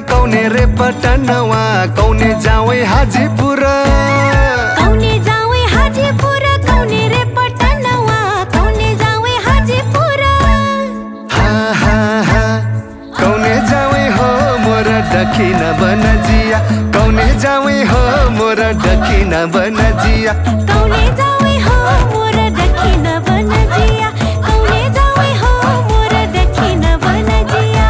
कौने रे पटनवा कौने जावे हाजीपुर कौने जावे हाजीपुर कौने रे पटनवा कौने जावे हाजीपुर हा हा हा कौने जावे हो मोर दक्षिण बनजिया कौने जावे हो मोर दक्षिण बनजिया कौने जावे हो मोर दक्षिण बनजिया कौने जावे हो मोर दक्षिण बनजिया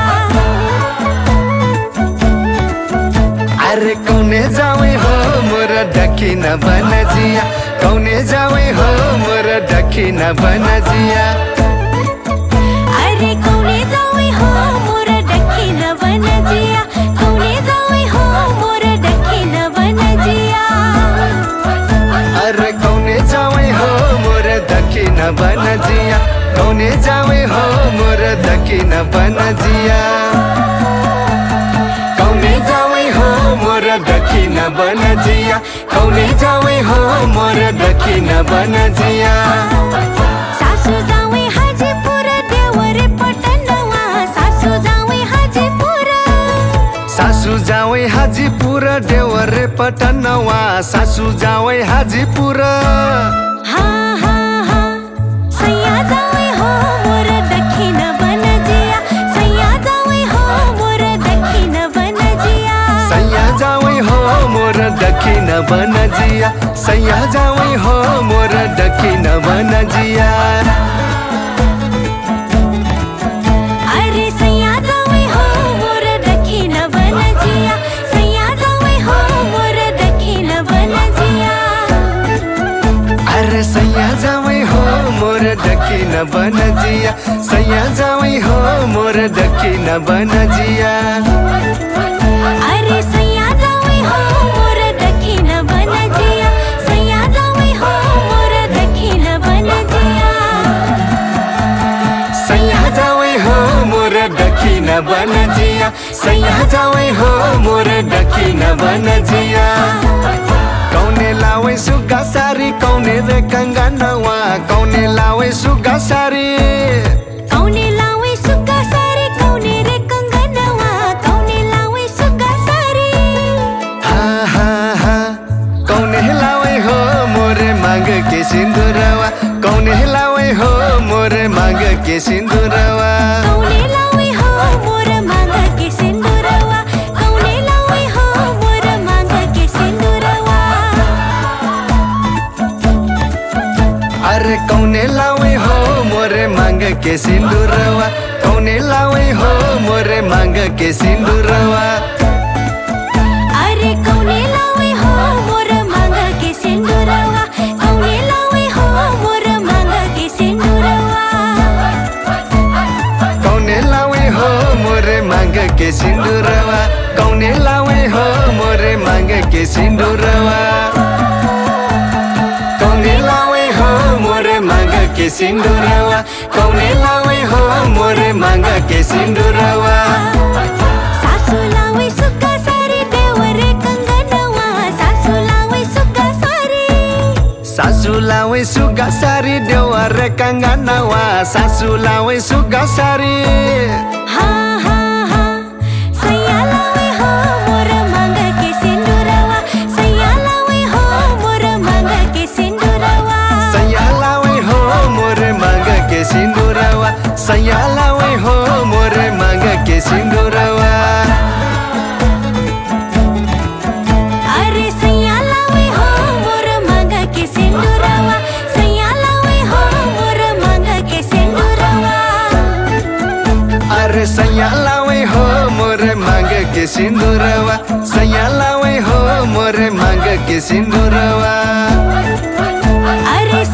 अरे कौने जावे हो मोर दक्षिण बनजिया कौने जावे हो मोर दक्षिण बनजिया अरे कौने जावे हो मोर दक्षिण बनजिया कौने जावे हो मोर दक्षिण बनजिया अरे कौने जावे हो मोर दक्षिण बनजिया कौने जावे हो मोर दक्षिण बनजिया कौने जावे हो मोर दक्षिण बनजिया कौने जावे हो मोर दक्षिण बनजिया सासू जावे हाजीपुर देवरे पटनवा सासू जावे हाजीपुर सासू जावे हाजीपुर देवरे पटनवा सासू जावे हाजीपुर हा हा हा सैया जावे हो मोर दक्षिण बनजिया सैया जावे हो मोर दक्षिण बनजिया सैया जावे हो मोर दक्षिण बनजिया सैया जावे हो मोर दक्षिण बनजिया अरे सैया जावे हो मोर दक्षिण बनजिया सैया जावे हो मोर दक्षिण बनजिया अरे सैया जावे हो मोर दक्षिण बनजिया सैया जावे हो मोर दक्षिण बनजिया अरे सैया जावे हो मोर दक्षिण बनजिया सैया जावे हो मोर दक्षिण बनजिया सैया जावे हो मोर दक्षिण बनजिया सैया जावे हो मोर दक्षिण बनजिया कौने लावे सुगा सारी कौने रे कंगनवा कौने लावे सुगा सारी कौने लावे सुगा सारी कौने रे कंगनवा कौने लावे सुगा सारी हा हा हा कौने लावे हो मोरे मांग के सिंदूरवा कौने लावे हो मोरे मांग के सिंदूरवा कौने लावे हो मोर मांग के सिंदूरवा कौने लावे हो मोर मांग के सिंदूरवा अरे कौने लावे हो मोरे मांग के सिंदूरवा कौने लावे हो मोरे मांग के सिंदूरवा अरे कौने लावे हो मोर मांग के सिंदूरवा कौने लावे हो मोर मांग के सिंदूरवा कौने लावे हो मोरे मांग के सिंदूरवा कौने लावे हो मोरे मांग के सिंदूरवा कौने लावे हो मोरे मांग के सिंदूरवा कौने लावे हो मोरे मांग के सिंदूरवा सासू लावे सुगा सारी देवरे कंगनवा सासू लावे सुगा सारी सासू लावे सुगा सारी देवर कंगनवा सासू लावे सुगा सारी हा हा हा सैया लावे हो मोर मांग के सिंदूरवा सैया लावे हो मोर मांग के सिंदूरवा सैया लावे हो मोरे मांग के सिंदूरवा सैया लावे हो मोरे मांग के सिंदूरवा अरे सैया लावे हो मोर मांग के सिंदूरवा सैया लावे हो मोर मांग के सिंदूरवा अरे सैया लावे हो मोरे मांग के सिंदूरवा सैया लावे हो मोरे मांग के सिंदूरवा अरे